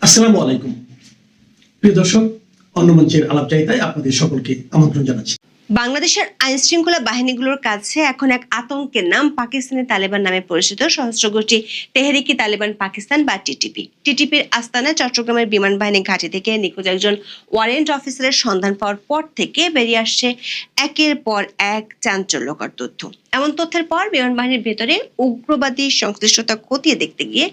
আসসালামু আলাইকুম প্রিয় দর্শক, অন্যমঞ্চের আলাপচারিতায় আপনাদের সকলকে আমন্ত্রণ জানাচ্ছি। বাংলাদেশের আইন শৃঙ্খলা বাহিনীগুলোর কাছে এখন এক আতঙ্কের নাম পাকিস্তানি তালেবান নামে পরিচিত সশস্ত্র গোষ্ঠী তেহরিকি তালেবান পাকিস্তান বা টিটিপির আস্তানায় চট্টগ্রামের বিমান বাহিনী ঘাঁটি থেকে নিখোঁজ একজন ওয়ারেন্ট অফিসারের সন্ধান পাওয়ার পর থেকে বেরিয়ে আসছে একের পর এক চাঞ্চল্যকর তথ্য। এমন তথ্যের পর বিমান বাহিনীর ভেতরে উগ্রবাদী সংশ্লিষ্টতা খতিয়ে দেখতে গিয়ে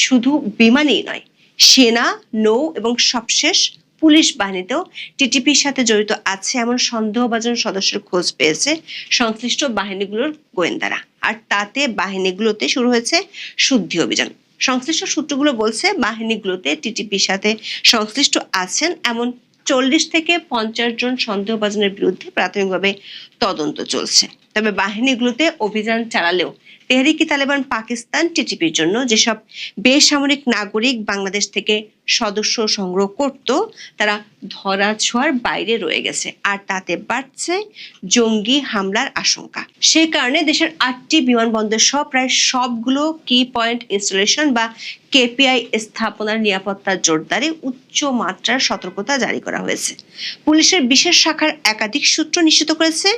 শুধু বিমানই নয়, সেনা, নৌ এবং সবশেষ পুলিশ বাহিনীতেও টিটিপির সাথে জড়িত আছে এমন সন্দেহভাজন সদস্যের খোঁজ পেয়েছে সংশ্লিষ্ট বাহিনীগুলোর গোয়েন্দারা। আর তাতে বাহিনীগুলোতে শুরু হয়েছে শুদ্ধি অভিযান। সংশ্লিষ্ট সূত্রগুলো বলছে বাহিনীগুলোতে টিটিপির সাথে সংশ্লিষ্ট আছেন এমন 40 থেকে 50 জন সন্দেহভাজনের বিরুদ্ধে প্রাথমিকভাবে তদন্ত চলছে। তবে বাহিনীগুলোতে অভিযান চালালেও তেহরিকি তালেবান পাকিস্তান টিটিপির জন্য যেসব বেসামরিক নাগরিক বাংলাদেশ থেকে সদস্য সংগ্রহ করত তারা ধরাছোঁয়ার বাইরে রয়ে গেছে, আর তাতে বাড়ছে জঙ্গি হামলার আশঙ্কা। সেই কারণে দেশের 8টি বিমানবন্দর সহ প্রায় সবগুলো কি পয়েন্ট ইনস্টলেশন বা কেপিআই স্থাপনার নিরাপত্তা জোরদারে উচ্চ মাত্রার সতর্কতা জারি করা হয়েছে। পুলিশের বিশেষ শাখার একাধিক সূত্র নিশ্চিত করেছে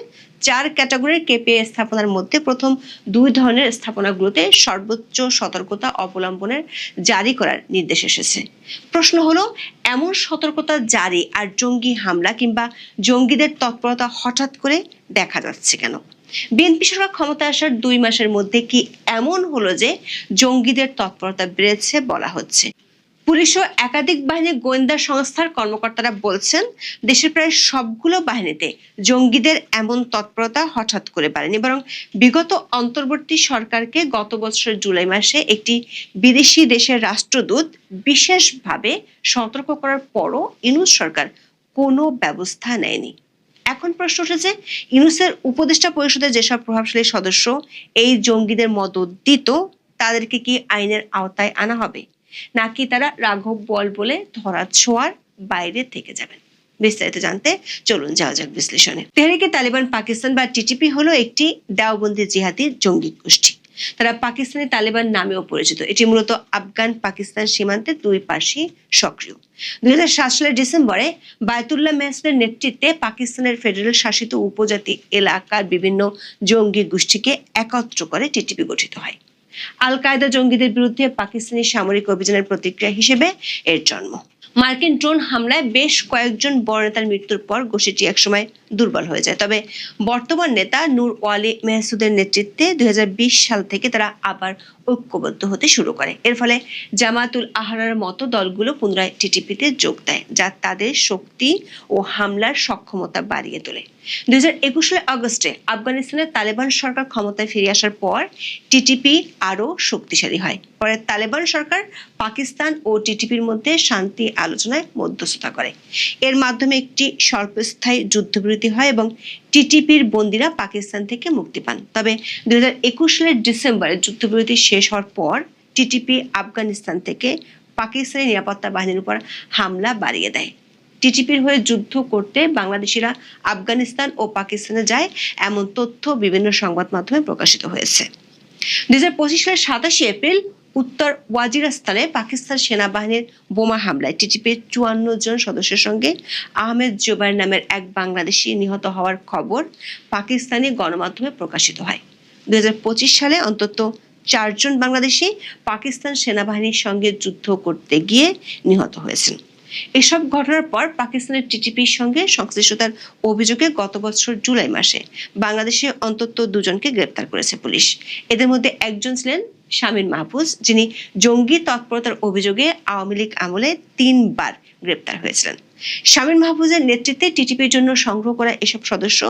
4 ক্যাটাগরির কেপিআই স্থাপনার মধ্যে প্রথম 2 ধরনের স্থাপনাগুলোতে সর্বোচ্চ সতর্কতা অবলম্বনের জারি করার নির্দেশ এসেছে। প্রশ্ন হলো, এমন সতর্কতা জারি আর জঙ্গি হামলা কিংবা জঙ্গিদের তৎপরতা হঠাৎ করে দেখা যাচ্ছে কেন? বিএনপি সরকার ক্ষমতায় আসার 2 মাসের মধ্যে কি এমন হলো যে জঙ্গিদের তৎপরতা বেড়েছে বলা হচ্ছে? পুলিশ ও একাধিক বাহিনীর গোয়েন্দা সংস্থার কর্মকর্তারা বলছেন দেশের প্রায় সবগুলো বাহিনীতে জঙ্গিদের এমন তৎপরতা হঠাৎ করে বাড়েনি, বরং বিগত অন্তর্বর্তী সরকারকে গত বছরের জুলাই মাসে একটি বিদেশি দেশের রাষ্ট্রদূত বিশেষভাবে সতর্ক করার পরও ইউনূস সরকার কোনো ব্যবস্থা নেয়নি। এখন প্রশ্ন উঠেছে, ইউনূসের উপদেষ্টা পরিষদের যেসব প্রভাবশালী সদস্য এই জঙ্গিদের মদত দিত তাদেরকে কি আইনের আওতায় আনা হবে, নাকি তারা রাঘব বল বলে ধরাছোঁয়ার বাইরে থেকে যাবেন? বিস্তারিত জানতে চলুন যাওয়া যাক বিশ্লেষণে। তেহরিকে তালেবান পাকিস্তান বা টিটিপি হলো একটি দেওবন্দি জিহাদি জঙ্গি গোষ্ঠী। তারা পাকিস্তানি তালেবান নামেও পরিচিত। এটি মূলত আফগান পাকিস্তান সীমান্তের 2 পাশেই সক্রিয়। 2007 সালের ডিসেম্বরে বায়তুল্লাহ মেহসুদের নেতৃত্বে পাকিস্তানের ফেডারেল শাসিত উপজাতি এলাকার বিভিন্ন জঙ্গি গোষ্ঠীকে একত্র করে টিটিপি গঠিত হয়। আল কায়দা জঙ্গিদের বিরুদ্ধে পাকিস্তানি সামরিক অভিযানের প্রতিক্রিয়া হিসেবে এর জন্ম। মার্কিন ড্রোন হামলায় বেশ কয়েকজন বড় নেতার মৃত্যুর পর গোষ্ঠীটি একসময় দুর্বল হয়ে যায়। তবে বর্তমান নেতা নূর ওয়ালি মেহসুদের নেতৃত্বে 2020 সাল থেকে তারা আবার ঐক্যবদ্ধ হতে শুরু করে। এর ফলে জামাতুল আহরারের মতো দলগুলো পুনরায় টিটিপিতে যোগ দেয়, যা তাদের শক্তি ও হামলার সক্ষমতা বাড়িয়ে তোলে। 2021 সালের আগস্টে আফগানিস্তানের তালেবান সরকার ক্ষমতায় ফিরে আসার পর টিটিপি আরও শক্তিশালী হয়। পরে তালেবান সরকার পাকিস্তান ও টিটিপির মধ্যে শান্তি আলোচনায় মধ্যস্থতা করে। এর মাধ্যমে একটি স্বল্পস্থায়ী যুদ্ধবিরতি হয় এবং টিটিপির বন্দীরা পাকিস্তান থেকে মুক্তি পান। তবে 2021 সালের ডিসেম্বরে যুদ্ধবিরতি শেষ হওয়ার পর টিটিপি আফগানিস্তান থেকে পাকিস্তানি নিরাপত্তা বাহিনীর উপর হামলা বাড়িয়ে দেয়। টিটিপির হয়ে যুদ্ধ করতে বাংলাদেশিরা আফগানিস্তান ও পাকিস্তানে যায় এমন তথ্য বিভিন্ন সংবাদ মাধ্যমে প্রকাশিত হয়েছে। 2025 সালের 27 এপ্রিল উত্তর ওয়াজিরিস্তানে পাকিস্তান সেনাবাহিনীর বোমা হামলায় টিটিপির 54 জন সদস্যের সঙ্গে আহমেদ জুবাইর নামের এক বাংলাদেশি নিহত হওয়ার খবর পাকিস্তানি গণমাধ্যমে প্রকাশিত হয়। 2025 সালে অন্তত 4 জন বাংলাদেশি পাকিস্তান সেনাবাহিনীর সঙ্গে যুদ্ধ করতে গিয়ে নিহত হয়েছেন। এসব ঘটনার পর পাকিস্তানের টিটিপির সঙ্গে সংশ্লিষ্টতার অভিযোগে গত বছর জুলাই মাসে বাংলাদেশে অন্তত 2 জনকে গ্রেপ্তার করেছে পুলিশ। এদের মধ্যে একজন ছিলেন শামীম মাহফুজ, যিনি জঙ্গি তৎপরতার অভিযোগে আওয়ামী লীগ আমলে 3 বার গ্রেপ্তার হয়েছিলেন। শামীম মাহফুজের নেতৃত্বে টিটিপির জন্য সংগ্রহ করা এসব সদস্য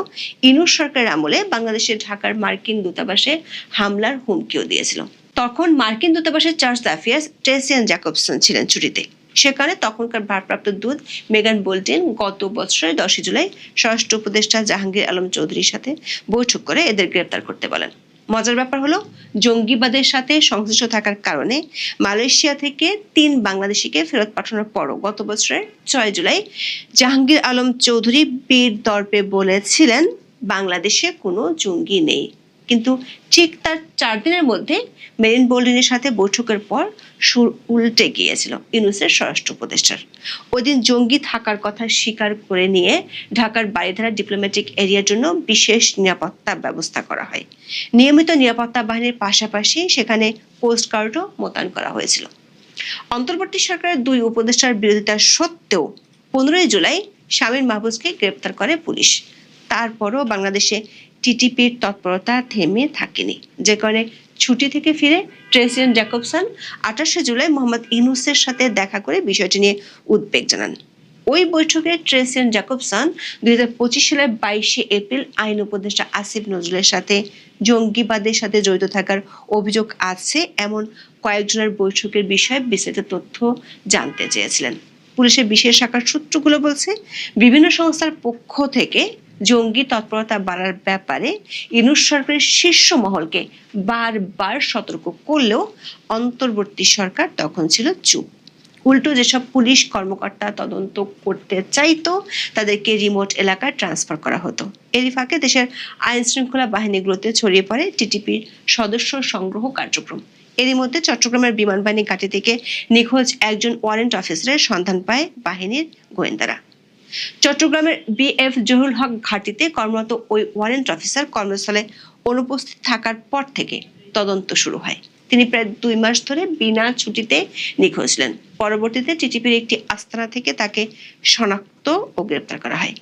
ইউনূস সরকারের আমলে বাংলাদেশের ঢাকার মার্কিন দূতাবাসে হামলার হুমকিও দিয়েছিল। তখন মার্কিন দূতাবাসের চার্জ d'affaires ট্রেসিয়ান জ্যাকবসন ছিলেন ছুটিতে। সেখানে তখনকার ভারপ্রাপ্ত দূত মেগান বোল্টেন গত বছরের 10 জুলাই স্বরাষ্ট্র উপদেষ্টা জাহাঙ্গীর আলম চৌধুরীর সাথে বৈঠক করে এদের গ্রেপ্তার করতে বলেন। মজার ব্যাপার হলো, জঙ্গিবাদের সাথে সংশ্লিষ্ট থাকার কারণে মালয়েশিয়া থেকে 3 বাংলাদেশিকে ফেরত পাঠানোর পরও গত বছরের 6 জুলাই জাহাঙ্গীর আলম চৌধুরী বীর দর্পে বলেছিলেন বাংলাদেশে কোনো জঙ্গি নেই, কিন্তু ঠিক তার 4 দিনের মধ্যে মেরিন বোল্ডিনের সাথে বৈঠকের পর সুর উল্টে গিয়েছিল ইউনূসের স্বরাষ্ট্র উপদেষ্টার। ওই দিন জঙ্গি থাকার কথা স্বীকার করে নিয়ে ঢাকার বারিধারা ডিপ্লোম্যাটিক এরিয়ার জন্য বিশেষ নিরাপত্তা ব্যবস্থা করা হয়। নিয়মিত নিরাপত্তা বাহিনীর পাশাপাশি সেখানে কোস্টগার্ডও মোতায়েন করা হয়েছিল। অন্তর্বর্তী সরকারের 2 উপদেষ্টার বিরোধিতা সত্ত্বেও 15 জুলাই শামীম মাহফুজকে গ্রেপ্তার করে পুলিশ। তারপরও বাংলাদেশে টিটিপির তৎপরতা থেমে থাকেনি, যে কারণে ছুটি থেকে ফিরে ট্রেসিয়ান জ্যাকবসন 28 জুলাই মোহাম্মদ ইউনূসের সাথে দেখা করে বিষয়টি নিয়ে উদ্বেগ জানান। ওই বৈঠকে ট্রেসিয়ান জ্যাকবসন 2025 সালের 22 এপ্রিল আইন উপদেষ্টা আসিফ নজরুলের সাথে জঙ্গিবাদের সাথে জড়িত থাকার অভিযোগ আছে এমন কয়েকজনের বৈঠকের বিষয়ে বিস্তারিত তথ্য জানতে চেয়েছিলেন। পুলিশের বিশেষ শাখার সূত্রগুলো বলছে, বিভিন্ন সংস্থার পক্ষ থেকে জঙ্গি তৎপরতা বাড়ার ব্যাপারে ইউনূস সরকারের শীর্ষ মহলকে বারবার সতর্ক করলেও অন্তর্বর্তী সরকার তখন ছিল চুপ। উল্টো যেসব পুলিশ কর্মকর্তা তদন্ত করতে চাইতো তাদেরকে রিমোট এলাকায় ট্রান্সফার করা হতো। এরই ফাঁকে দেশের আইন শৃঙ্খলা বাহিনীগুলোতে ছড়িয়ে পড়ে টিটিপির সদস্য সংগ্রহ কার্যক্রম। এরই মধ্যে চট্টগ্রামের বিমান বাহিনী ঘাঁটি থেকে নিখোঁজ একজন ওয়ারেন্ট অফিসারের সন্ধান পায় বাহিনীর গোয়েন্দারা। চট্টগ্রামের বিএফ জহুরুল হক ঘাঁটিতে কর্মরত ওই ওয়ারেন্ট অফিসার কর্মস্থলে অনুপস্থিত থাকার পর থেকে তদন্ত শুরু হয়। তিনি প্রায় 2 মাস ধরে বিনা ছুটিতে নিখোঁজ ছিলেন। পরবর্তীতে টিটিপির একটি আস্তানা থেকে তাকে শনাক্ত ও গ্রেপ্তার করা হয়।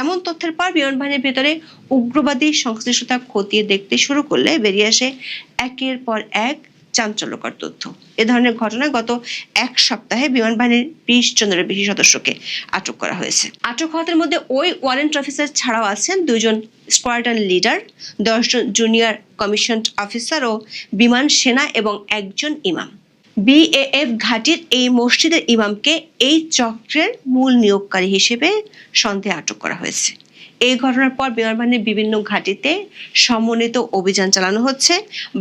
এমন তথ্যের পর বিমান বাহিনীর ভেতরে উগ্রবাদী সংশ্লিষ্টতা খতিয়ে দেখতে শুরু করলে বেরিয়ে আসে একের পর এক চাঞ্চল্যকর তথ্য। এ ধরনের ঘটনায় গত 1 সপ্তাহে বিমান বাহিনীর 20 জনের বেশি সদস্যকে আটক করা হয়েছে। আটক হওয়াদের মধ্যে ওই ওয়ারেন্ট অফিসার ছাড়াও আছেন 2 জন স্কোয়াড্রন লিডার, 10 জন জুনিয়র কমিশনড অফিসার ও বিমান সেনা এবং 1 জন ইমাম। বিএএফ ঘাঁটির এই মসজিদের ইমামকে এই চক্রের মূল নিয়োগকারী হিসেবে সন্দেহে আটক করা হয়েছে। এই ঘটনার পর বিমান বাহিনীর বিভিন্ন ঘাঁটিতে সমন্বিত অভিযান চালানো হচ্ছে।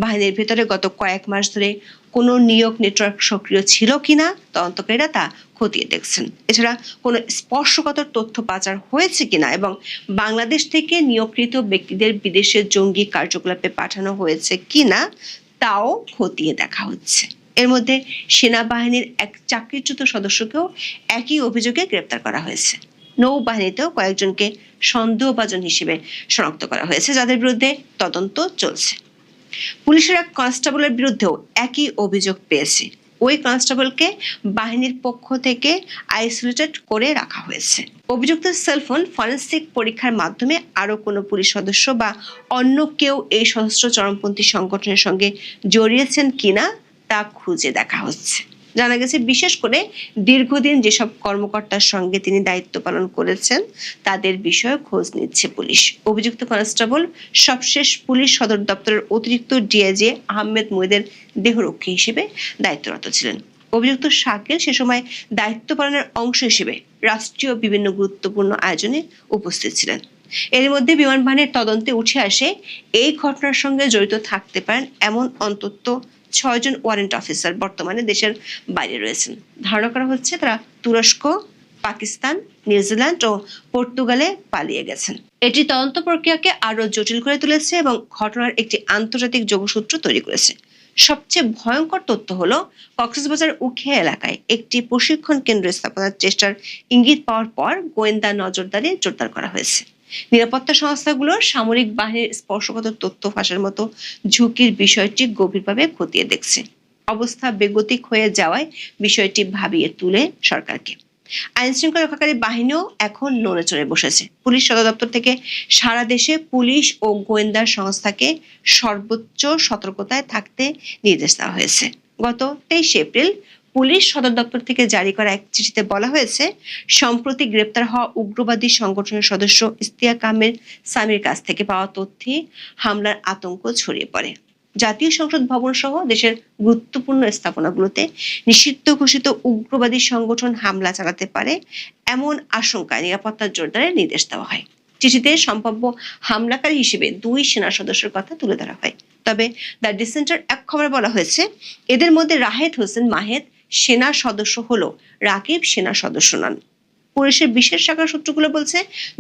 বাহিনীর ভেতরে গত কয়েক মাস ধরে কোনো নিয়োগ নেটওয়ার্ক সক্রিয় ছিল কিনা তদন্তকারীরা তা খতিয়ে দেখছেন। এছাড়া কোনো স্পর্শকাতর তথ্য পাচার হয়েছে কিনা এবং বাংলাদেশ থেকে নিয়োগকৃত ব্যক্তিদের বিদেশে জঙ্গি কার্যকলাপে পাঠানো হয়েছে কিনা তাও খতিয়ে দেখা হচ্ছে। এর মধ্যে সেনাবাহিনীর এক চাকরিচ্যুত সদস্যকেও একই অভিযোগে গ্রেপ্তার করা হয়েছে। নৌবাহিনীতেও কয়েকজনকে সন্দেহভাজন হিসেবে শনাক্ত করা হয়েছে, যাদের বিরুদ্ধে তদন্ত চলছে। পুলিশের এক কনস্টেবলের বিরুদ্ধেও একই অভিযোগ পেয়েছে। ওই কনস্টেবলকে বাহিনীর পক্ষ থেকে আইসোলেটেড করে রাখা হয়েছে। অভিযুক্ত সেলফোন ফরেনসিক পরীক্ষার মাধ্যমে আরো কোনো পুলিশ সদস্য বা অন্য কেউ এই সশস্ত্র চরমপন্থী সংগঠনের সঙ্গে জড়িয়েছেন কিনা তা খুঁজে দেখা হচ্ছে। জানা গেছে, বিশেষ করে দীর্ঘদিন যেসব কর্মকর্তার সঙ্গে তিনি দায়িত্ব পালন করেছেন তাদের বিষয়ে খোঁজ নিচ্ছে পুলিশ। অভিযুক্ত কনস্টেবল সবশেষ পুলিশ সদর দপ্তরের অতিরিক্ত ডিআইজি আহমেদ মহিদের দেহরক্ষী হিসেবে দায়িত্বরত ছিলেন। অভিযুক্ত শাকিল সে সময় দায়িত্ব পালনের অংশ হিসেবে রাষ্ট্রীয় বিভিন্ন গুরুত্বপূর্ণ আয়োজনে উপস্থিত ছিলেন। এর মধ্যে বিমান বাহিনীর তদন্তে উঠে আসে এই ঘটনার সঙ্গে জড়িত থাকতে পারেন এমন অন্তত 6 জন ওয়ারেন্ট অফিসার বর্তমানে দেশের বাইরে রয়েছেন। ধারণা করা হচ্ছে তারা তুরস্ক, পাকিস্তান, নিউজিল্যান্ড ও পর্তুগালে পালিয়ে গেছেন। এটি তদন্ত প্রক্রিয়াকে আরো জটিল করে তুলেছে এবং ঘটনার একটি আন্তর্জাতিক যোগসূত্র তৈরি করেছে। সবচেয়ে ভয়ঙ্কর তথ্য হলো, কক্সবাজার উখিয়া এলাকায় একটি প্রশিক্ষণ কেন্দ্র স্থাপনার চেষ্টার ইঙ্গিত পাওয়ার পর গোয়েন্দা নজরদারি জোরদার করা হয়েছে। নিরাপত্তা সংস্থাগুলোর সামরিক বাহিনীর স্পর্শকাতর তথ্য ফাঁসের মতো ঝুঁকির বিষয়টি গভীরভাবে খতিয়ে দেখছে। অবস্থা বেগতিক হয়ে যাওয়ায় বিষয়টি ভাবিয়ে তুলে সরকারকে। আইন শৃঙ্খলা রক্ষাকারী বাহিনীও এখন নড়ে চড়ে বসেছে। পুলিশ সদর দপ্তর থেকে সারা দেশে পুলিশ ও গোয়েন্দা সংস্থাকে সর্বোচ্চ সতর্কতায় থাকতে নির্দেশ দেওয়া হয়েছে। গত 23 এপ্রিল পুলিশ সদর দপ্তর থেকে জারি করা এক চিঠিতে বলা হয়েছে, সম্প্রতি গ্রেপ্তার হওয়া উগ্রবাদী সংগঠনের সদস্য ইশতিয়াক আহমেদ সামির কাছ থেকে পাওয়া তথ্যে হামলার আতঙ্ক ছড়িয়ে পড়ে। জাতীয় সংসদ ভবন সহ দেশের গুরুত্বপূর্ণ স্থাপনাগুলোতে নিষিদ্ধ ঘোষিত উগ্রবাদী সংগঠন হামলা চালাতে পারে এমন আশঙ্কায় নিরাপত্তা জোরদারের নির্দেশ দেওয়া হয়। চিঠিতে সম্ভাব্য হামলাকারী হিসেবে 2 সেনা সদস্যের কথা তুলে ধরা হয়। তবে দ্য ডিসেন্টার এক খবরে বলা হয়েছে, এদের মধ্যে রাহেদ হোসেন মাহেদ সেনা সদস্য হলো, রাকিব সেনা সদস্য নন। পুলিশের বিশেষ শাখার সূত্রগুলো বলছে,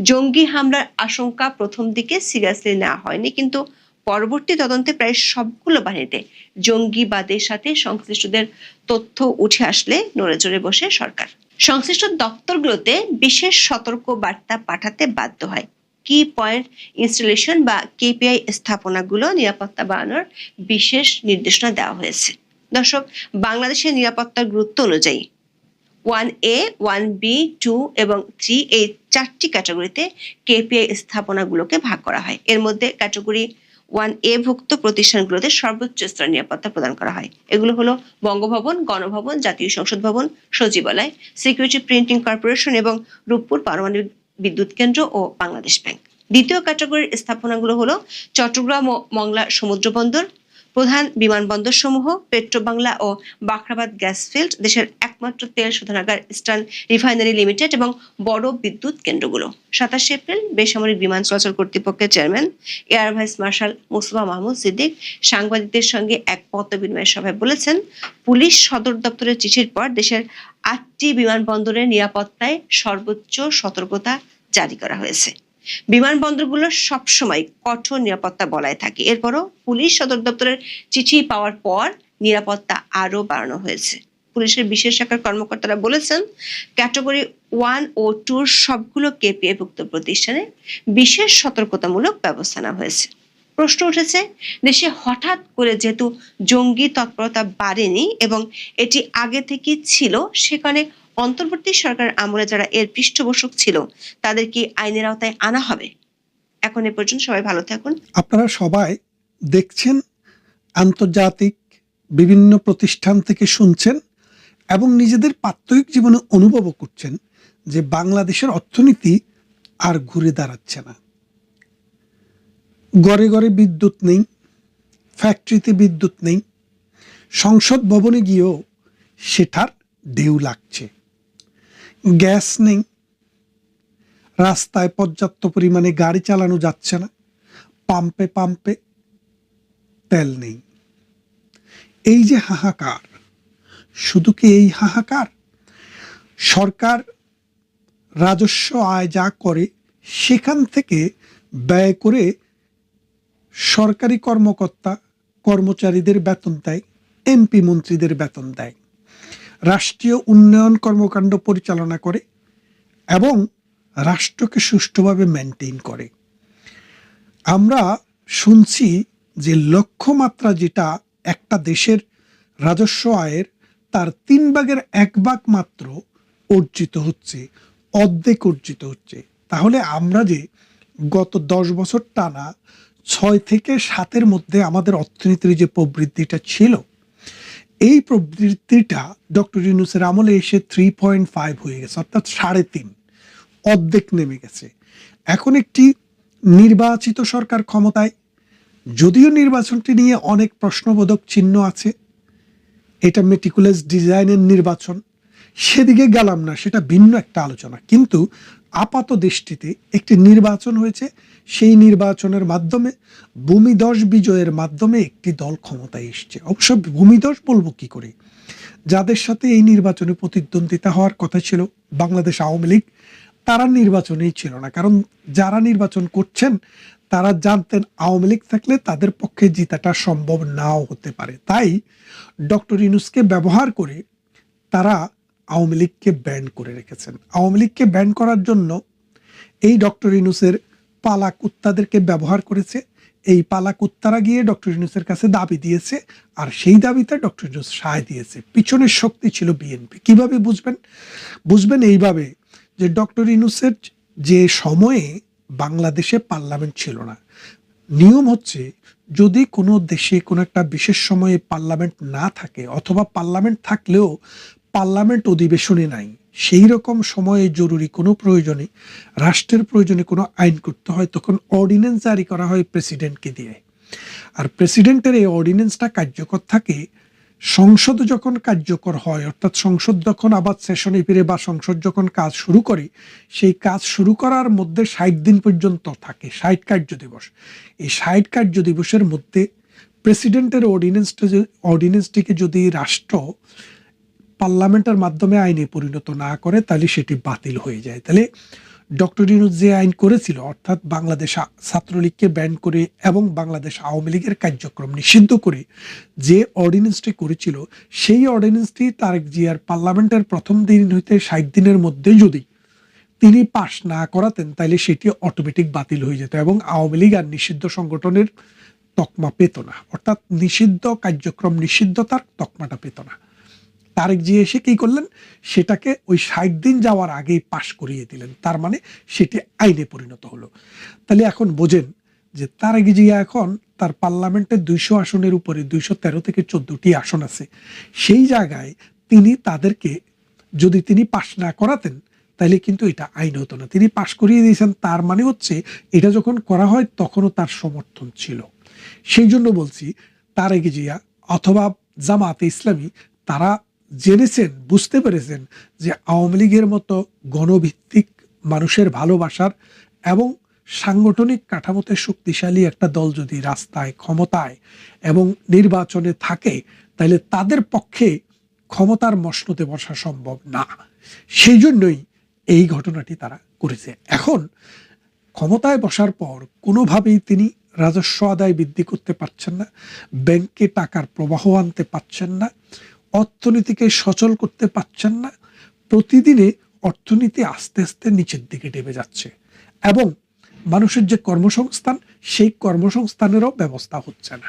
জঙ্গি হামলার আশঙ্কা প্রথম দিকে সিরিয়াসলি নেওয়া হয়নি, কিন্তু পরবর্তী তদন্তে প্রায় সবগুলো বাহিনীতে জঙ্গিবাদের সাথে সংশ্লিষ্টদের তথ্য উঠে আসলে নড়েচড়ে বসে সরকার। সংশ্লিষ্ট দপ্তরগুলোতে বিশেষ সতর্ক বার্তা পাঠাতে বাধ্য হয়। কি পয়েন্ট ইনস্টলেশন বা কেপিআই স্থাপনাগুলো নিরাপত্তা বাড়ানোর বিশেষ নির্দেশনা দেওয়া হয়েছে। দর্শক, বাংলাদেশের নিরাপত্তার গুরুত্ব অনুযায়ী 1A, 1B, 2 এবং 3 এই 4টি ক্যাটাগরিতে কেপিআই স্থাপনাগুলোকে ভাগ করা হয়। এর মধ্যে ক্যাটাগরি 1A ভুক্ত প্রতিষ্ঠানগুলোতে সর্বোচ্চ স্তরের নিরাপত্তা প্রদান করা হয়। এগুলো হলো বঙ্গভবন, গণভবন, জাতীয় সংসদ ভবন, সচিবালয়, সিকিউরিটি প্রিন্টিং কর্পোরেশন এবং রূপপুর পারমাণবিক বিদ্যুৎ কেন্দ্র ও বাংলাদেশ ব্যাংক। দ্বিতীয় ক্যাটাগরির স্থাপনাগুলো হলো চট্টগ্রাম ও মংলা সমুদ্র বন্দর, প্রধান বিমানবন্দর সমূহ, পেট্রোবাংলা ও বাখরাবাদ গ্যাস ফিল্ড, দেশের একমাত্র তেল শোধনাগার ইস্টার্ন রিফাইনারি লিমিটেড এবং বড় বিদ্যুৎ কেন্দ্রগুলো। 27 এপ্রিল বেসামরিক বিমান চলাচল কর্তৃপক্ষের chairman air vice marshal Mustafa Mahmud Siddique সাংবাদিকদের সঙ্গে এক মত বিনিময় সভায় বলেছেন, পুলিশ সদর দপ্তরের চিঠির পর দেশের 8টি বিমানবন্দরের নিরাপত্তায় সর্বোচ্চ সতর্কতা জারি করা হয়েছে। বিমানবন্দরগুলো সবসময় কঠোর নিরাপত্তা বলায় থাকে। এরপরও পুলিশ সদর দপ্তরের চিঠি পাওয়ার পর নিরাপত্তা আরো বাড়ানো হয়েছে। পুলিশের বিশেষ শাখার কর্মকর্তারা বলেছেন, ক্যাটাগরি 1 ও 2 সবগুলো কেপিআই ভুক্ত প্রতিষ্ঠানে বিশেষ সতর্কতামূলক ব্যবস্থা নেওয়া হয়েছে। প্রশ্ন উঠেছে, দেশে হঠাৎ করে যেহেতু জঙ্গি তৎপরতা বাড়েনি এবং এটি আগে থেকে ছিল, সেখানে অন্তর্বর্তী সরকারের আমলে যারা এর পৃষ্ঠপোষক ছিল তাদের কি আইনের আওতায় আনা হবে? এখন এ পর্যন্ত সবাই ভালো থাকুন। আপনারা সবাই দেখছেন, আন্তর্জাতিক বিভিন্ন প্রতিষ্ঠান থেকে শুনছেন এবং নিজেদের প্রাত্যহিক জীবনে অনুভব করছেন যে বাংলাদেশের অর্থনীতি আর ঘুরে দাঁড়াচ্ছে না। ঘরে ঘরে বিদ্যুৎ নেই, ফ্যাক্টরিতে বিদ্যুৎ নেই, সংসদ ভবনে গিয়েও সেটার ঢেউ লাগছে। গ্যাস নেই, রাস্তায় পর্যাপ্ত পরিমাণে গাড়ি চালানো যাচ্ছে না, পাম্পে পাম্পে তেল নেই। এই যে হাহাকার, শুধু কি এই হাহাকার? সরকার রাজস্ব আয় যা করে সেখান থেকে ব্যয় করে সরকারি কর্মকর্তা কর্মচারীদের বেতন দেয়, এমপি মন্ত্রীদের বেতন দেয়, রাষ্ট্রীয় উন্নয়ন কর্মকাণ্ড পরিচালনা করে এবং রাষ্ট্রকে সুষ্ঠুভাবে মেনটেন করে। আমরা শুনছি যে লক্ষ্যমাত্রা যেটা একটা দেশের রাজস্ব আয়ের, তার 3 ভাগের 1 ভাগ মাত্র অর্জিত হচ্ছে, অর্ধেক অর্জিত হচ্ছে। তাহলে আমরা যে গত 10 বছর টানা 6 থেকে 7-এর মধ্যে আমাদের অর্থনীতির যে প্রবৃদ্ধিটা ছিল, এই প্রবৃদ্ধিটা ডক্টর ইউনূসের আমলে এসে 3.5 হয়ে গেছে, অর্থাৎ 3.5, অর্ধেক নেমে গেছে। এখন একটি নির্বাচিত সরকার ক্ষমতায়, যদিও নির্বাচনটি নিয়ে অনেক প্রশ্নবোধক চিহ্ন আছে, এটা মেটিকুলাস ডিজাইনের নির্বাচন, সেদিকে গেলাম না, সেটা ভিন্ন একটা আলোচনা। কিন্তু আপাত দৃষ্টিতে একটি নির্বাচন হয়েছে, সেই নির্বাচনের মাধ্যমে ভূমিধস বিজয়ের মাধ্যমে একটি দল ক্ষমতায় এসছে। অবশ্য ভূমিধস বলবো কি করে, যাদের সাথে এই নির্বাচনে প্রতিদ্বন্দ্বিতা হওয়ার কথা ছিল, বাংলাদেশ আওয়ামী লীগ, তারা নির্বাচনেই ছিল না। কারণ যারা নির্বাচন করছেন তারা জানতেন আওয়ামী লীগ থাকলে তাদের পক্ষে জিতাটা সম্ভব নাও হতে পারে। তাই ডক্টর ইউনূসকে ব্যবহার করে তারা আওয়ামী লীগকে ব্যান করে রেখেছেন। আওয়ামী লীগকে ব্যান করার জন্য এই ডক্টর ইউনূসের পালা কুত্তাদেরকে ব্যবহার করেছে। এই পালা কুত্তারা গিয়ে ডক্টর ইউনূসের কাছে দাবি দিয়েছে, আর সেই দাবিতে ডক্টর ইউনূস সায় দিয়েছে। পিছনের শক্তি ছিল বিএনপি। কিভাবে বুঝবেন এইভাবে যে ডক্টর ইউনূসের যে সময়ে বাংলাদেশে পার্লামেন্ট ছিল না, নিয়ম হচ্ছে যদি কোনো দেশে কোনো একটা বিশেষ সময়ে পার্লামেন্ট না থাকে, অথবা পার্লামেন্ট থাকলেও পার্লামেন্ট অধিবেশনে নাই, সেই রকম সময়ে জরুরি কোনো প্রয়োজনে, রাষ্ট্রের প্রয়োজনে কোনো আইন করতে হয়, তখন অর্ডিন্যান্স জারি করা হয় প্রেসিডেন্টকে দিয়ে। আর প্রেসিডেন্টের এই অর্ডিন্যান্সটা কার্যকর থাকে সংসদ যখন কার্যকর হয়, অর্থাৎ সংসদ যখন আবার সেশনে ফিরে বা সংসদ যখন কাজ শুরু করে, সেই কাজ শুরু করার মধ্যে 60 দিন পর্যন্ত থাকে, 60 কার্য দিবস। এই 60 কার্য দিবসের মধ্যে প্রেসিডেন্টের অর্ডিন্যান্সটিকে যদি রাষ্ট্র পার্লামেন্টের মাধ্যমে আইনে পরিণত না করে, তাহলে সেটি বাতিল হয়ে যায়। তাহলে ডক্টর ইউনূস যে আইন করেছিল, অর্থাৎ বাংলাদেশ ছাত্রলীগকে ব্যান করে এবং বাংলাদেশ আওয়ামী লীগের কার্যক্রম নিষিদ্ধ করে যে অর্ডিন্যান্সটি করেছিল, সেই অর্ডিন্যান্সটি তারেক জিয়ার পার্লামেন্টের প্রথম দিন হইতে 60 দিনের মধ্যে যদি তিনি পাশ না করাতেন, তাইলে সেটি অটোমেটিক বাতিল হয়ে যেত এবং আওয়ামী লীগ আর নিষিদ্ধ সংগঠনের তকমা পেত না, অর্থাৎ নিষিদ্ধ কার্যক্রম নিষিদ্ধতার তকমাটা পেত না। তারেক জি এসে কি করলেন, সেটাকে ওই 60 দিন যাওয়ার আগেই পাশ করিয়ে দিলেন, তার মানে সেটি আইনে পরিণত হলো। তাহলে এখন বোঝেন যে তারেক জিয়া এখন তার পার্লামেন্টের 200 আসনের উপরে 213 থেকে 14টি আসন আছে, সেই জায়গায় তিনি তাদেরকে যদি তিনি পাশ না করাতেন তাহলে কিন্তু এটা আইন হতো না। তিনি পাশ করিয়ে দিয়েছেন, তার মানে হচ্ছে এটা যখন করা হয় তখনও তার সমর্থন ছিল। সেই জন্য বলছি তারেক জিয়া অথবা জামাতে ইসলামী তারা জেনেছেন, বুঝতে পেরেছেন যে আওয়ামী লীগের মতো গণভিত্তিক মানুষের ভালোবাসার এবং সাংগঠনিক কাঠামোতে শক্তিশালী একটা দল যদি রাস্তায়, ক্ষমতায় এবং নির্বাচনে থাকে, তাহলে তাদের পক্ষে ক্ষমতার মসনদে বসা সম্ভব না। সেই জন্যই এই ঘটনাটি তারা করেছে। এখন ক্ষমতায় বসার পর কোনোভাবেই তিনি রাজস্ব আদায় বৃদ্ধি করতে পারছেন না, ব্যাংকে টাকার প্রবাহ আনতে পারছেন না, অর্থনীতিকে সচল করতে পারছেন না। প্রতিদিনে অর্থনীতি আস্তে আস্তে নিচের দিকে নেমে যাচ্ছে এবং মানুষের যে কর্মসংস্থান, সেই কর্মসংস্থানেরও ব্যবস্থা হচ্ছে না।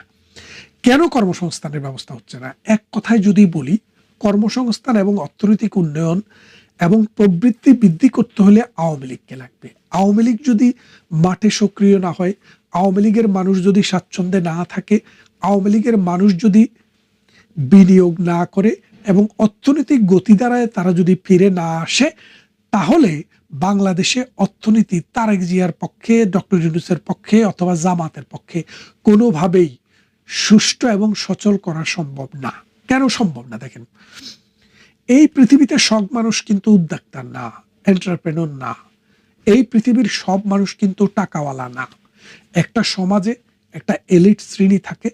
কেন কর্মসংস্থানের ব্যবস্থা হচ্ছে না? এক কথায় যদি বলি, কর্মসংস্থান এবং অর্থনৈতিক উন্নয়ন এবং প্রবৃদ্ধি বৃদ্ধি করতে হলে আওয়ামী লীগকে লাগবে। আওয়ামী লীগ যদি মাঠে সক্রিয় না হয়, আওয়ামী লীগের মানুষ যদি স্বাচ্ছন্দ্যে না থাকে, আওয়ামী লীগের মানুষ যদি বিনিয়োগ না করে এবং অর্থনৈতিক গতিধারায় তারা যদি ফিরে না আসে, তাহলে বাংলাদেশে অর্থনীতি তারেক জিয়ার পক্ষে, ডক্টর ইউনূসের পক্ষে অথবা জামাতের পক্ষে কোনোভাবেই সুষ্ঠু এবং সচল করা সম্ভব না। কেন সম্ভব না? দেখেন, এই পৃথিবীতে সব মানুষ কিন্তু উদ্যোক্তা না, এন্টারপ্রেনর না। এই পৃথিবীর সব মানুষ কিন্তু টাকাওয়ালা না। একটা সমাজে একটা এলিট শ্রেণী থাকে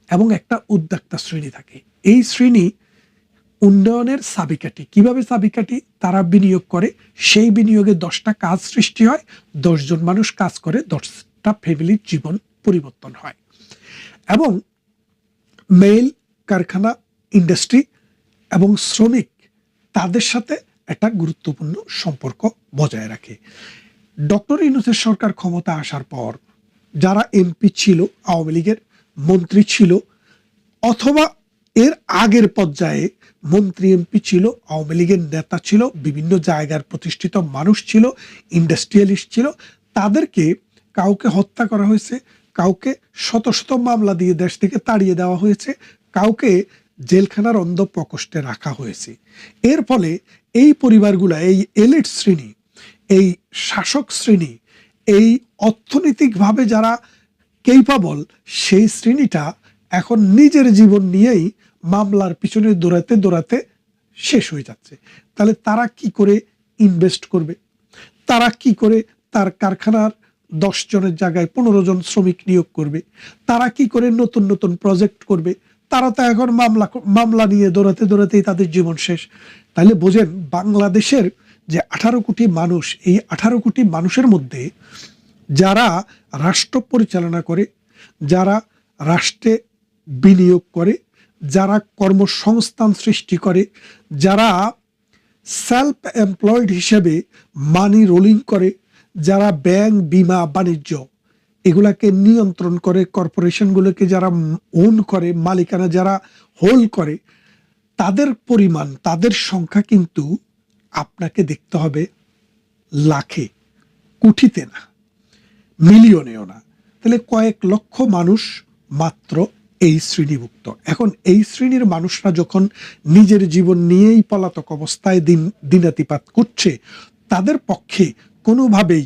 এবং একটা উদ্যোক্তা শ্রেণী থাকে। এই শ্রেণী উন্নয়নের চাবিকাঠি। কিভাবে চাবিকাঠি? তারা বিনিয়োগ করে, সেই বিনিয়োগে 10টা কাজ সৃষ্টি হয়, 10 জন মানুষ কাজ করে, 10টা ফ্যামিলির জীবন পরিবর্তন হয়। এবং মেল, কারখানা, ইন্ডাস্ট্রি এবং শ্রমিক তাদের সাথে একটা গুরুত্বপূর্ণ সম্পর্ক বজায় রাখে। ডক্টর ইউনূসের সরকার ক্ষমতা আসার পর যারা এমপি ছিল, আওয়ামী লীগের মন্ত্রী ছিল, অথবা এর আগের পর্যায়ে মন্ত্রী এমপি ছিল, আওয়ামী লীগের নেতা ছিল, বিভিন্ন জায়গার প্রতিষ্ঠিত মানুষ ছিল, ইন্ডাস্ট্রিয়ালিস্ট ছিল, তাদেরকে কাউকে হত্যা করা হয়েছে, কাউকে শত শত মামলা দিয়ে দেশ থেকে তাড়িয়ে দেওয়া হয়েছে, কাউকে জেলখানার অন্ধ প্রকোষ্ঠে রাখা হয়েছে। এর ফলে এই পরিবারগুলা, এই এলিট শ্রেণী, এই শাসক শ্রেণী, এই অর্থনৈতিকভাবে যারা কেইপাবল, সেই শ্রেণীটা এখন নিজের জীবন নিয়েই মামলার পিছনে দৌড়াতে দৌড়াতে শেষ হয়ে যাচ্ছে। তাহলে তারা কি করে ইনভেস্ট করবে? তারা কি করে তার কারখানার 10 জনের জায়গায় 15 জন শ্রমিক নিয়োগ করবে? তারা কি করে নতুন নতুন প্রজেক্ট করবে? তারা তো এখন মামলা নিয়ে দৌড়াতে দৌড়াতেই তাদের জীবন শেষ। তাহলে বোঝেন, বাংলাদেশের যে 18 কোটি মানুষ, এই 18 কোটি মানুষের মধ্যে যারা রাষ্ট্র পরিচালনা করে, যারা রাষ্ট্রে বিনিয়োগ করে, যারা কর্মসংস্থান সৃষ্টি করে, যারা সেলফ এমপ্লয়েড হিসেবে মানি রোলিং করে, যারা ব্যাংক, বিমা, বাণিজ্য এগুলাকে নিয়ন্ত্রণ করে, কর্পোরেশনগুলোকে যারা ওন করে, মালিকানা যারা হোল্ড করে, তাদের পরিমাণ, তাদের সংখ্যা কিন্তু আপনাকে দেখতে হবে লাখে, কোটিতে না, মিলিয়নেও না। তাহলে কয়েক লক্ষ মানুষ মাত্র এই শ্রেণীভুক্ত। এখন এই শ্রেণীর মানুষরা যখন নিজের জীবন নিয়েই পলাতক অবস্থায় দিনাতিপাত করছে, তাদের পক্ষে কোনোভাবেই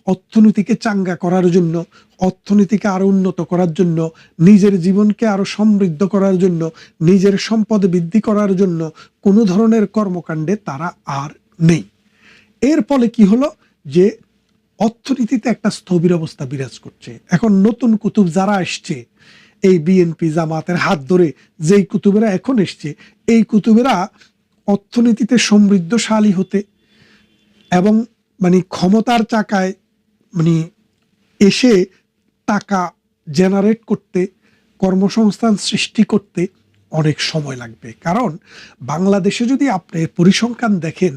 অর্থনীতিকে চাঙ্গা করার জন্য, অর্থনীতিকে আরো উন্নত করার জন্য, নিজের জীবনকে আরো সমৃদ্ধ করার জন্য, নিজের সম্পদ বৃদ্ধি করার জন্য কোনো ধরনের কর্মকাণ্ডে তারা আর নেই। এর ফলে কি হলো, যে অর্থনীতিতে একটা স্থবির অবস্থা বিরাজ করছে। এখন নতুন কুতুব যারা আসছে, এই বিএনপি জামাতের হাত ধরে যেই কুতুবেরা এখন এসছে, এই কুতুবেরা অর্থনীতিতে সমৃদ্ধশালী হতে এবং মানে ক্ষমতার চাকায় মানে এসে টাকা জেনারেট করতে, কর্মসংস্থান সৃষ্টি করতে অনেক সময় লাগবে। কারণ বাংলাদেশে যদি আপনি পরিসংখ্যান দেখেন,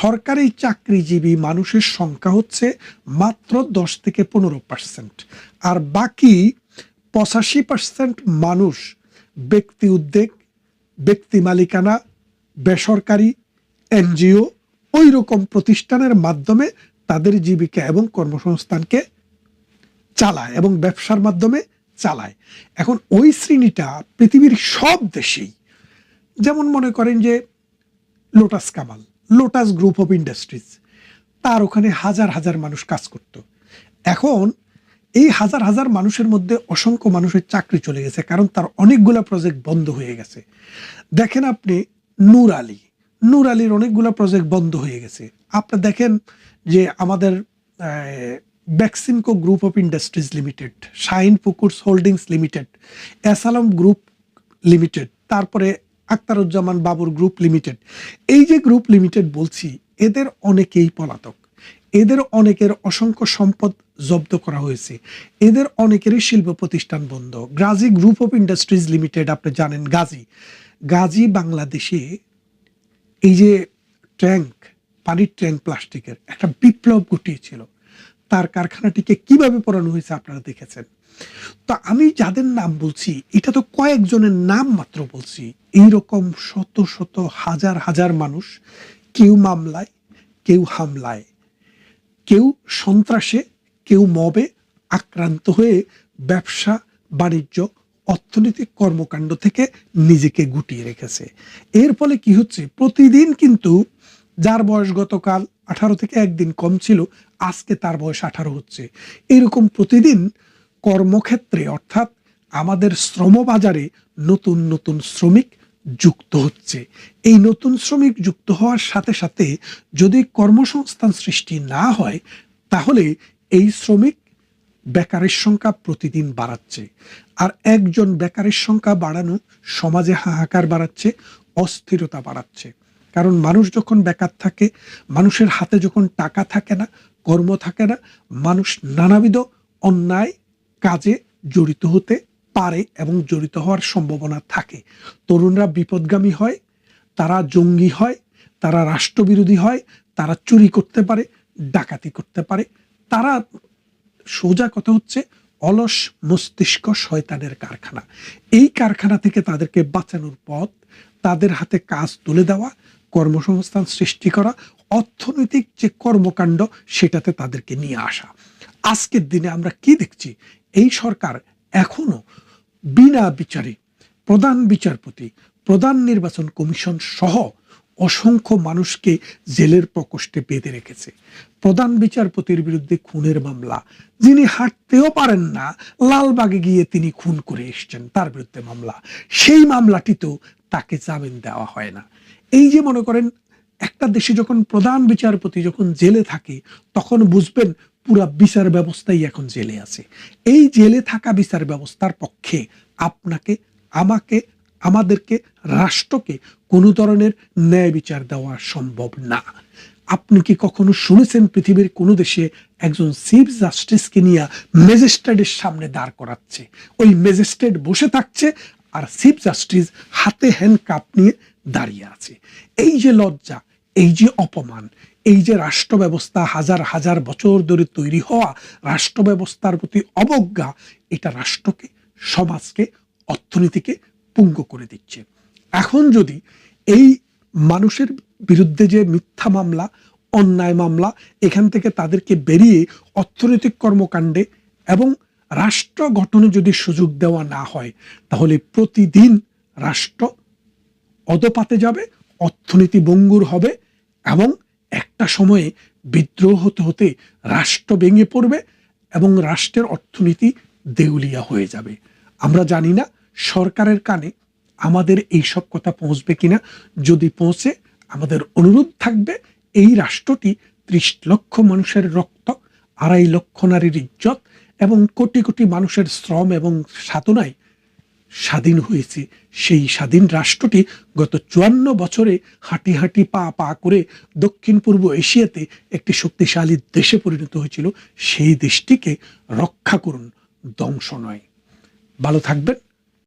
সরকারি চাকরিজীবী মানুষের সংখ্যা হচ্ছে মাত্র 10 থেকে 15%, আর বাকি 85% মানুষ ব্যক্তি উদ্যোগ, ব্যক্তি মালিকানা, বেসরকারি, এনজিও, ওই রকম প্রতিষ্ঠানের মাধ্যমে তাদের জীবিকা এবং কর্মসংস্থানকে চালায় এবং ব্যবসার মাধ্যমে চালায়। এখন ওই শ্রেণীটা পৃথিবীর সব দেশেই, যেমন মনে করেন যে lotus Kamal, lotus group of industries, তার ওখানে হাজার হাজার মানুষ কাজ করত। এখন এই হাজার হাজার মানুষের মধ্যে অসংখ্য মানুষের চাকরি চলে গেছে, কারণ তার অনেকগুলো প্রজেক্ট বন্ধ হয়ে গেছে। দেখেন আপনি নূর আলীর অনেকগুলো প্রজেক্ট বন্ধ হয়ে গেছে। আপনি দেখেন যে আমাদের Beximco group of industries limited, Shahin পুকুরস holdings limited, S Alam group limited, তারপরে আখতারুজ্জামান বাবুর গ্রুপ লিমিটেড, এই যে গ্রুপ লিমিটেড বলছি, এদের অনেকেই পলাতক, এদের অনেকের অসংখ্য সম্পদ জব্দ করা হয়েছে, এদের অনেকেরই শিল্প প্রতিষ্ঠান বন্ধ। Gazi group of industries limited, আপনি জানেন গাজী বাংলাদেশে এই যে ট্যাঙ্ক, পানির ট্যাঙ্ক প্লাস্টিকের একটা বিপ্লব ঘটিয়েছিল, তার কারখানাটিকে কিভাবে পড়ানো হয়েছে আপনারা দেখেছেন। তো আমি যাদের নাম বলছি, এটা তো কয়েকজনের নাম মাত্র বলছি। এইরকম শত শত হাজার হাজার মানুষ, কেউ মামলায়, কেউ হামলায়, কেউ সন্ত্রাসে, কেউ মবে আক্রান্ত হয়ে ব্যবসা বাণিজ্য, অর্থনৈতিক কর্মকাণ্ড থেকে নিজেকে গুটিয়ে রেখেছে। এর ফলে কি হচ্ছে, প্রতিদিন কিন্তু যার বয়স গতকাল 18 থেকে একদিন কম ছিল, আজকে তার বয়স 18 হচ্ছে। এরকম প্রতিদিন কর্মক্ষেত্রে, অর্থাৎ আমাদের শ্রমবাজারে নতুন নতুন শ্রমিক যুক্ত হচ্ছে। এই নতুন শ্রমিক যুক্ত হওয়ার সাথে সাথে যদি কর্মসংস্থান সৃষ্টি না হয়, তাহলে এই শ্রমিক বেকারের সংখ্যা প্রতিদিন বাড়াচ্ছে। আর একজন বেকারের সংখ্যা বাড়ানো সমাজে হাহাকার বাড়াচ্ছে, অস্থিরতা বাড়াচ্ছে। কারণ মানুষ যখন বেকার থাকে, মানুষের হাতে যখন টাকা থাকে না, কর্ম থাকে না, মানুষ নানাবিধ অন্যায় কাজে জড়িত হতে পারে এবং জড়িত হওয়ার সম্ভাবনা থাকে। তরুণরা বিপদগামী হয়, তারা জঙ্গি হয়, তারা রাষ্ট্রবিরোধী হয়, তারা চুরি করতে পারে, ডাকাতি করতে পারে। তারা, সোজা কথা হচ্ছে, অলস মস্তিষ্ক শয়তানের কারখানা। এই কারখানা থেকে তাদেরকে বাঁচানোর পথ, তাদের হাতে কাজ তুলে দেওয়া, কর্মসংস্থান সৃষ্টি করা, অর্থনৈতিক যে কর্মকাণ্ড সেটাতে তাদেরকে নিয়ে আসা। আজকের দিনে আমরা কি দেখছি, এই সরকার এখনো বিনা বিচারে প্রধান বিচারপতি, প্রধান নির্বাচন কমিশন সহ অসংখ্য মানুষকে জেলের প্রকোষ্ঠে বেঁধে রেখেছে। প্রধান বিচারপতির বিরুদ্ধে খুনের মামলা, যিনি হাঁটতেও পারেন না, লালবাগে গিয়ে তিনি খুন করে এসেছেন, তার বিরুদ্ধে মামলা, সেই মামলাটিতেও তাকে জামিন দেওয়া হয় না। এই যে মনে করেন, একটা দেশে যখন প্রধান বিচারপতি যখন জেলে থাকে, তখন বুঝবেন পুরা বিচার ব্যবস্থাই এখন জেলে আছে। এই জেলে থাকা বিচার ব্যবস্থার পক্ষে আপনাকে, আমাকে, আমাদেরকে, রাষ্ট্রকে কোনো ধরনের ন্যায় বিচার দেওয়া সম্ভব না। আপনি কি কখনো শুনেছেন পৃথিবীর কোনো দেশে একজন চিফ জাস্টিসকে নিয়ে ম্যাজিস্ট্রেটের সামনে দাঁড় করাচ্ছে, ওই ম্যাজিস্ট্রেট বসে থাকছে আর চিফ জাস্টিস হাতে হ্যান্ডকাপ নিয়ে দাঁড়িয়ে আছে? এই যে লজ্জা, এই যে অপমান, এই যে রাষ্ট্র ব্যবস্থা, হাজার হাজার বছর ধরে তৈরি হওয়া রাষ্ট্র ব্যবস্থার প্রতি অবজ্ঞা, এটা রাষ্ট্রকে, সমাজকে, অর্থনীতিকে পুঙ্গ করে দিচ্ছে। এখন যদি এই মানুষের বিরুদ্ধে যে মিথ্যা মামলা, অন্যায় মামলা, এখান থেকে তাদেরকে বেরিয়ে অর্থনৈতিক কর্মকাণ্ডে এবং রাষ্ট্র গঠনে যদি সুযোগ দেওয়া না হয়, তাহলে প্রতিদিন রাষ্ট্র অধপাতে যাবে, অর্থনীতি ভঙ্গুর হবে এবং একটা সময়ে বিদ্রোহ হতে হতে রাষ্ট্র ভেঙে পড়বে এবং রাষ্ট্রের অর্থনীতি দেউলিয়া হয়ে যাবে। আমরা জানি না সরকারের কানে আমাদের এই সব কথা পৌঁছবে কিনা। যদি পৌঁছে, আমাদের অনুরোধ থাকবে, এই রাষ্ট্রটি 30 লক্ষ মানুষের রক্ত, 2.5 লক্ষ নারীর ইজ্জত এবং কোটি কোটি মানুষের শ্রম এবং সাধনায় স্বাধীন হয়েছে, সেই স্বাধীন রাষ্ট্রটি গত 54 বছরে হাঁটি হাঁটি পা পা করে দক্ষিণ পূর্ব এশিয়াতে একটি শক্তিশালী দেশে পরিণত হয়েছিল। সেই দেশটিকে রক্ষা করুন, ধ্বংস নয়। ভালো থাকবেন।